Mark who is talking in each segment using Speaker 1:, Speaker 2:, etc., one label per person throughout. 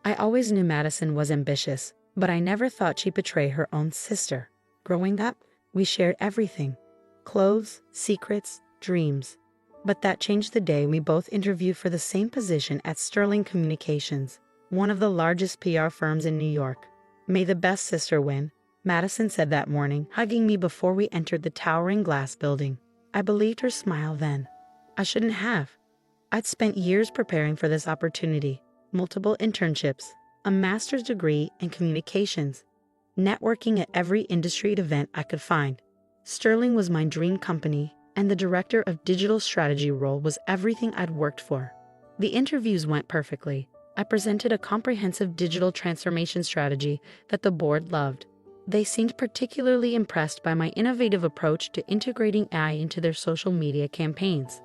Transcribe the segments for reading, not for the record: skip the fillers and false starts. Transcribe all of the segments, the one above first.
Speaker 1: I always knew Madison was ambitious, but I never thought she'd betray her own sister. Growing up, we shared everything: clothes, secrets, dreams. But that changed the day we both interviewed for the same position at Sterling Communications, one of the largest PR firms in New York. "May the best sister win," Madison said that morning, hugging me before we entered the towering glass building. I believed her smile then. I shouldn't have. I'd spent years preparing for this opportunity: multiple internships, a master's degree in communications, networking at every industry event I could find. Sterling was my dream company, and the director of digital strategy role was everything I'd worked for. The interviews went perfectly. I presented a comprehensive digital transformation strategy that the board loved. They seemed particularly impressed by my innovative approach to integrating AI into their social media campaigns.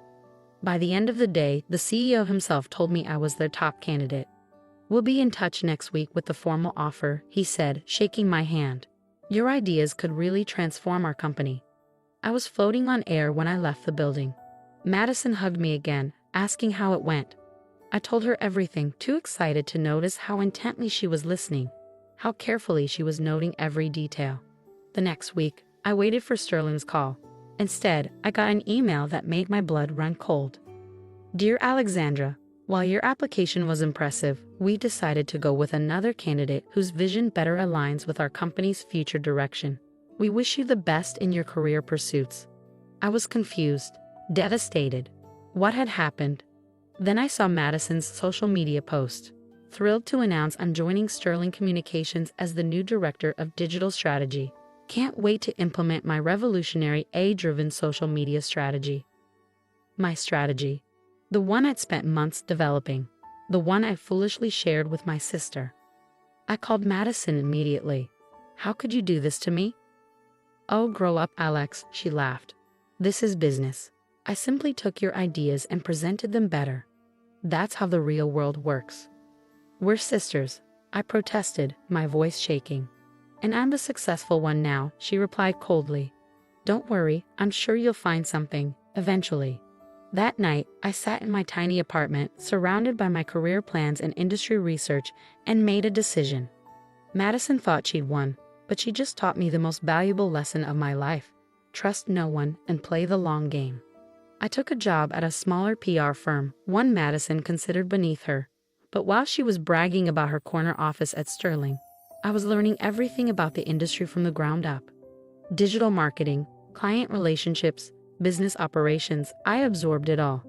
Speaker 1: By the end of the day, the CEO himself told me I was their top candidate. "We'll be in touch next week with the formal offer," he said, shaking my hand. "Your ideas could really transform our company." I was floating on air when I left the building. Madison hugged me again, asking how it went. I told her everything, too excited to notice how intently she was listening, how carefully she was noting every detail. The next week, I waited for Sterling's call. Instead, I got an email that made my blood run cold. "Dear Alexandra, while your application was impressive, we decided to go with another candidate whose vision better aligns with our company's future direction. We wish you the best in your career pursuits." I was confused, devastated. What had happened? Then I saw Madison's social media post. "Thrilled to announce I'm joining Sterling Communications as the new director of digital strategy. Can't wait to implement my revolutionary AI-driven social media strategy." My strategy. The one I'd spent months developing. The one I foolishly shared with my sister. I called Madison immediately. "How could you do this to me?" "Oh, grow up, Alex," she laughed. "This is business. I simply took your ideas and presented them better. That's how the real world works." "We're sisters," I protested, my voice shaking. "And I'm the successful one now," she replied coldly. "Don't worry, I'm sure you'll find something, eventually." That night, I sat in my tiny apartment, surrounded by my career plans and industry research, and made a decision. Madison thought she'd won, but she just taught me the most valuable lesson of my life: trust no one and play the long game. I took a job at a smaller PR firm, one Madison considered beneath her. But while she was bragging about her corner office at Sterling, I was learning everything about the industry from the ground up. Digital marketing, client relationships, business operations, I absorbed it all.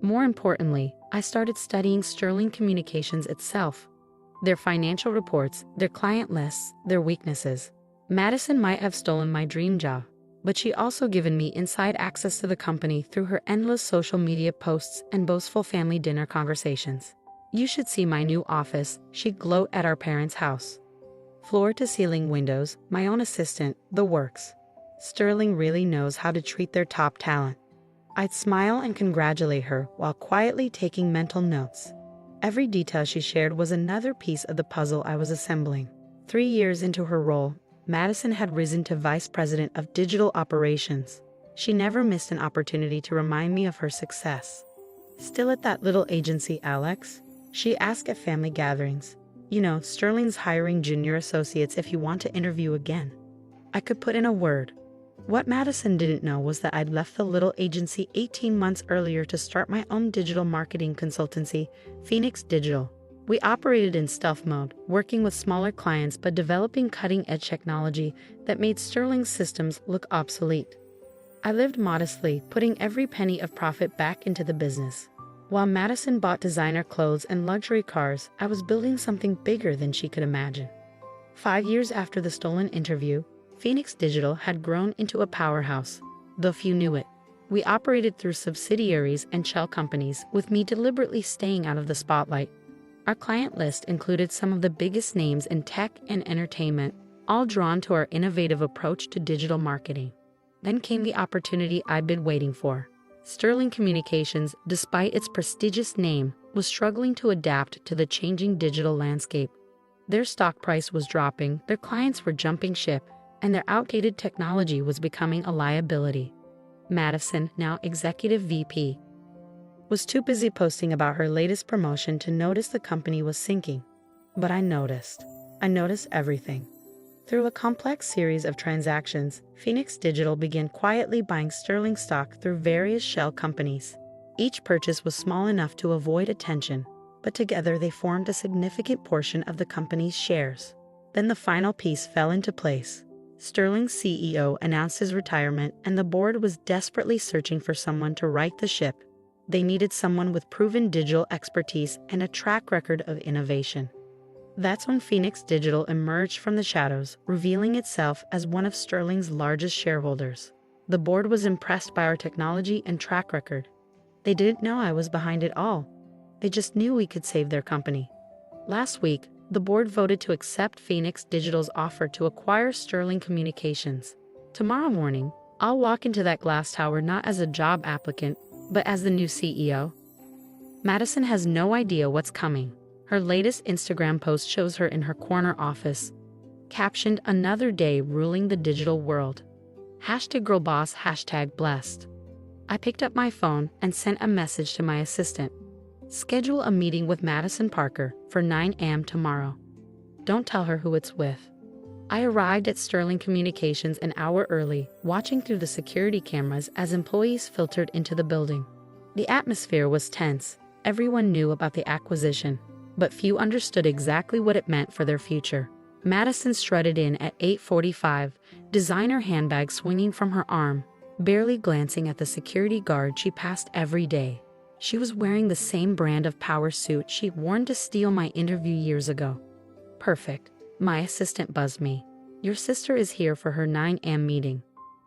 Speaker 1: More importantly, I started studying Sterling Communications itself. Their financial reports, their client lists, their weaknesses. Madison might have stolen my dream job, but she also given me inside access to the company through her endless social media posts and boastful family dinner conversations. "You should see my new office," she'd gloat at our parents' house. "Floor-to-ceiling windows, my own assistant, the works. Sterling really knows how to treat their top talent." I'd smile and congratulate her while quietly taking mental notes. Every detail she shared was another piece of the puzzle I was assembling. 3 years into her role, Madison had risen to Vice President of Digital Operations. She never missed an opportunity to remind me of her success. "Still at that little agency, Alex?" she asked at family gatherings. "You know, Sterling's hiring junior associates if you want to interview again." I could put in a word. What Madison didn't know was that I'd left the little agency 18 months earlier to start my own digital marketing consultancy, Phoenix Digital. We operated in stealth mode, working with smaller clients but developing cutting-edge technology that made Sterling's systems look obsolete. I lived modestly, putting every penny of profit back into the business. While Madison bought designer clothes and luxury cars, I was building something bigger than she could imagine. 5 years after the stolen interview, Phoenix Digital had grown into a powerhouse, though few knew it. We operated through subsidiaries and shell companies, with me deliberately staying out of the spotlight. Our client list included some of the biggest names in tech and entertainment, all drawn to our innovative approach to digital marketing. Then came the opportunity I'd been waiting for. Sterling Communications, despite its prestigious name, was struggling to adapt to the changing digital landscape. Their stock price was dropping, their clients were jumping ship, and their outdated technology was becoming a liability. Madison, now Executive VP, was too busy posting about her latest promotion to notice the company was sinking. But I noticed. I noticed everything. Through a complex series of transactions, Phoenix Digital began quietly buying sterling stock through various shell companies. Each purchase was small enough to avoid attention, but together they formed a significant portion of the company's shares. Then the final piece fell into place. Sterling's CEO announced his retirement, and the board was desperately searching for someone to right the ship. They needed someone with proven digital expertise and a track record of innovation. That's when Phoenix Digital emerged from the shadows, revealing itself as one of Sterling's largest shareholders. The board was impressed by our technology and track record. They didn't know I was behind it all. They just knew we could save their company. Last week, the board voted to accept Phoenix Digital's offer to acquire Sterling Communications. Tomorrow morning, I'll walk into that glass tower not as a job applicant, but as the new CEO. Madison has no idea what's coming. Her latest Instagram post shows her in her corner office, captioned "Another day ruling the digital world." #girlboss, #blessed. I picked up my phone and sent a message to my assistant. Schedule a meeting with Madison Parker for 9 a.m. tomorrow. Don't tell her who it's with. I arrived at Sterling Communications an hour early, watching through the security cameras as employees filtered into the building. The atmosphere was tense. Everyone knew about the acquisition, but few understood exactly what it meant for their future. Madison strutted in at 8:45, designer handbag swinging from her arm, barely glancing at the security guard she passed every day. She was wearing the same brand of power suit she'd worn to steal my interview years ago. "Perfect," my assistant buzzed me. "Your sister is here for her 9 a.m. meeting."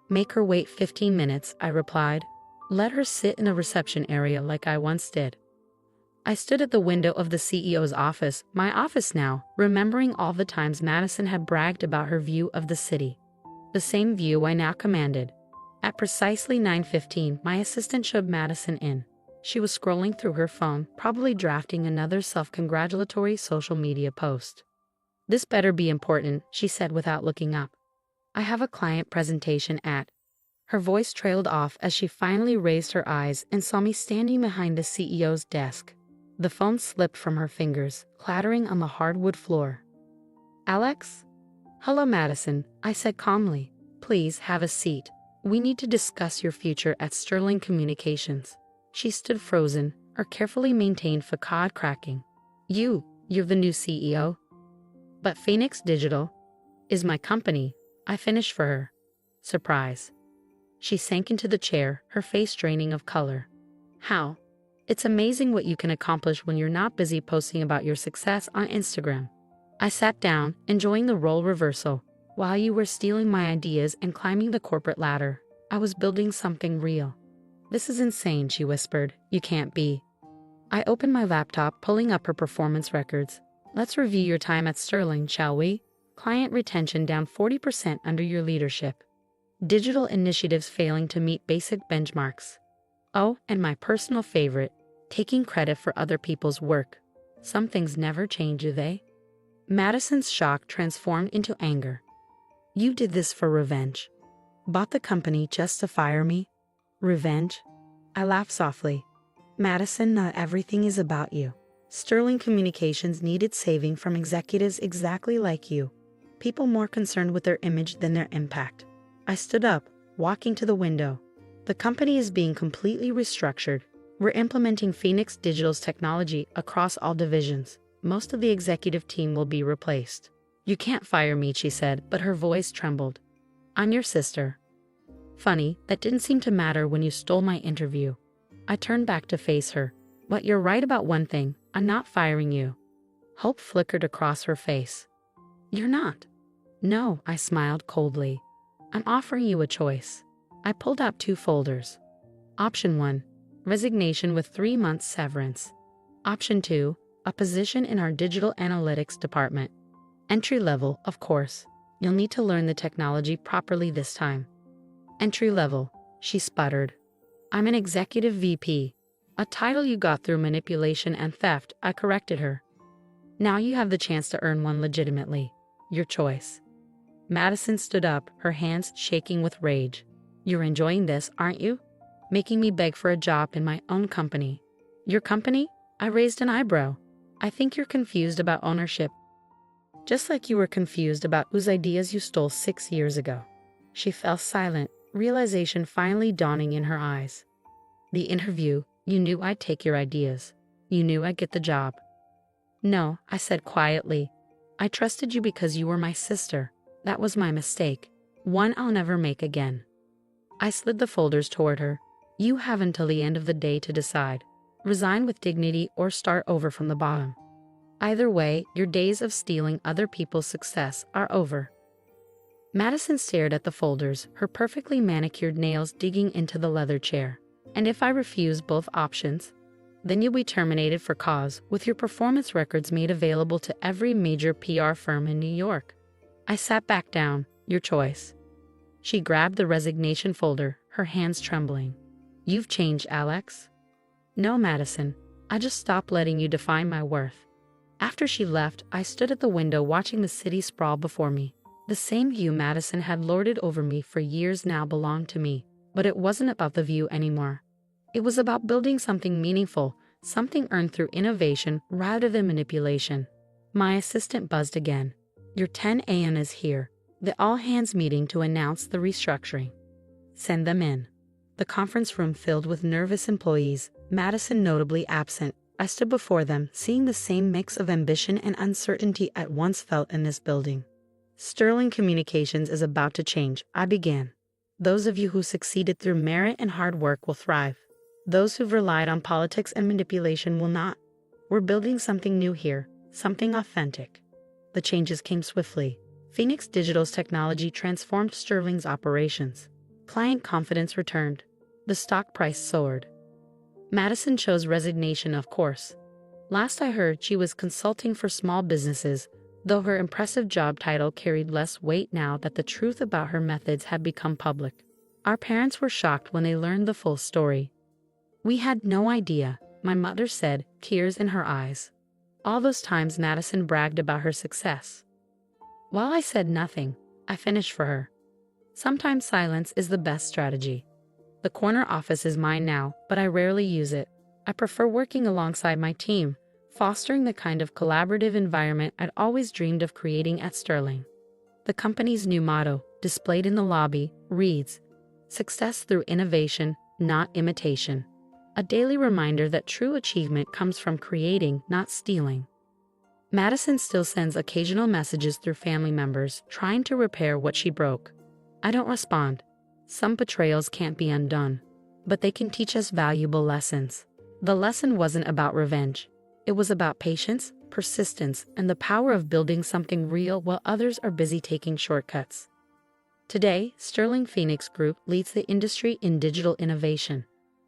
Speaker 1: "Make her wait 15 minutes, I replied. "Let her sit in a reception area like I once did." I stood at the window of the CEO's office, my office now, remembering all the times Madison had bragged about her view of the city. The same view I now commanded. At precisely 9:15, my assistant showed Madison in. She was scrolling through her phone, probably drafting another self-congratulatory social media post. "This better be important," she said without looking up. "I have a client presentation at." Her voice trailed off as she finally raised her eyes and saw me standing behind the CEO's desk. The phone slipped from her fingers, clattering on the hardwood floor. "Alex?" "Hello, Madison," I said calmly. "Please have a seat. We need to discuss your future at Sterling Communications." She stood frozen, her carefully maintained facade cracking. You're the new CEO?" "But Phoenix Digital is my company," I finished for her. Surprise. She sank into the chair, her face draining of color. "How? It's amazing what you can accomplish when you're not busy posting about your success on Instagram." I sat down, enjoying the role reversal. While you were stealing my ideas and climbing the corporate ladder, I was building something real. "This is insane," she whispered. "You can't be." I opened my laptop, pulling up her performance records. "Let's review your time at Sterling, shall we? Client retention down 40% under your leadership. Digital initiatives failing to meet basic benchmarks. Oh, and my personal favorite, taking credit for other people's work. Some things never change, do they?" Madison's shock transformed into anger. "You did this for revenge. Bought the company just to fire me? Revenge?" I laughed softly. "Madison, not everything is about you. Sterling Communications needed saving from executives exactly like you. People more concerned with their image than their impact." I stood up, walking to the window. "The company is being completely restructured. We're implementing Phoenix Digital's technology across all divisions. Most of the executive team will be replaced." "You can't fire me," she said, but her voice trembled. "I'm your sister." Funny, that didn't seem to matter when you stole my interview. I turned back to face her. "But you're right about one thing, I'm not firing you." Hope flickered across her face. "You're not?" "No," I smiled coldly. "I'm offering you a choice." I pulled out 2 folders. Option 1, resignation with 3 months severance. Option 2, a position in our digital analytics department. Entry level, of course. You'll need to learn the technology properly this time. "Entry level," she sputtered. "I'm an executive VP. A title you got through manipulation and theft," I corrected her. "Now you have the chance to earn one legitimately. Your choice." Madison stood up, her hands shaking with rage. "You're enjoying this, aren't you? Making me beg for a job in my own company." "Your company?" I raised an eyebrow. "I think you're confused about ownership. Just like you were confused about whose ideas you stole 6 years ago. She fell silent, realization finally dawning in her eyes. The interview, you knew I'd take your ideas. You knew I'd get the job. No, I said quietly. I trusted you because you were my sister. That was my mistake. One I'll never make again. I slid the folders toward her. You have until the end of the day to decide. Resign with dignity or start over from the bottom. Either way, your days of stealing other people's success are over. Madison stared at the folders, her perfectly manicured nails digging into the leather chair. And if I refuse both options, then you'll be terminated for cause, with your performance records made available to every major PR firm in New York. I sat back down. Your choice. She grabbed the resignation folder, her hands trembling. You've changed, Alex. No, Madison. I just stopped letting you define my worth. After she left, I stood at the window watching the city sprawl before me. The same view Madison had lorded over me for years now belonged to me, but it wasn't about the view anymore. It was about building something meaningful, something earned through innovation rather than manipulation. My assistant buzzed again. Your 10 a.m. is here. The all-hands meeting to announce the restructuring. Send them in. The conference room filled with nervous employees, Madison notably absent. I stood before them, seeing the same mix of ambition and uncertainty I once felt in this building. Sterling Communications is about to change, I began. Those of you who succeeded through merit and hard work will thrive. Those who've relied on politics and manipulation will not. We're building something new here, something authentic. The changes came swiftly. Phoenix Digital's technology transformed Sterling's operations. Client confidence returned. The stock price soared. Madison chose resignation, of course. Last I heard, she was consulting for small businesses, though her impressive job title carried less weight now that the truth about her methods had become public. Our parents were shocked when they learned the full story. We had no idea, my mother said, tears in her eyes. All those times Madison bragged about her success. While I said nothing, I finished for her. Sometimes silence is the best strategy. The corner office is mine now, but I rarely use it. I prefer working alongside my team, fostering the kind of collaborative environment I'd always dreamed of creating at Sterling. The company's new motto, displayed in the lobby, reads, "Success through innovation, not imitation." A daily reminder that true achievement comes from creating, not stealing. Madison still sends occasional messages through family members, trying to repair what she broke. I don't respond. Some betrayals can't be undone, but they can teach us valuable lessons. The lesson wasn't about revenge. It was about patience, persistence, and the power of building something real while others are busy taking shortcuts. Today, Sterling Phoenix Group leads the industry in digital innovation.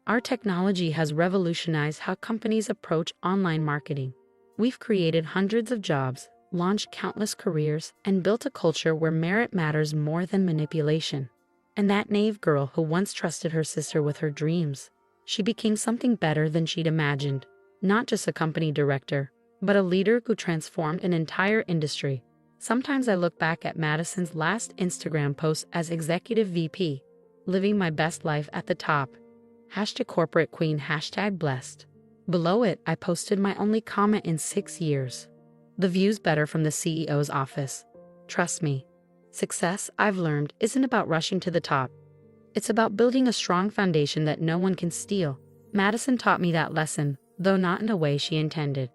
Speaker 1: Our technology has revolutionized how companies approach online marketing. We've created hundreds of jobs, launched countless careers, and built a culture where merit matters more than manipulation. And that naive girl who once trusted her sister with her dreams, she became something better than she'd imagined. Not just a company director, but a leader who transformed an entire industry. Sometimes I look back at Madison's last Instagram post as Executive VP, living my best life at the top. #corporate_queen, #blessed. Below it, I posted my only comment in 6 years. The view's better from the CEO's office. Trust me. Success, I've learned, isn't about rushing to the top. It's about building a strong foundation that no one can steal. Madison taught me that lesson, though not in a way she intended.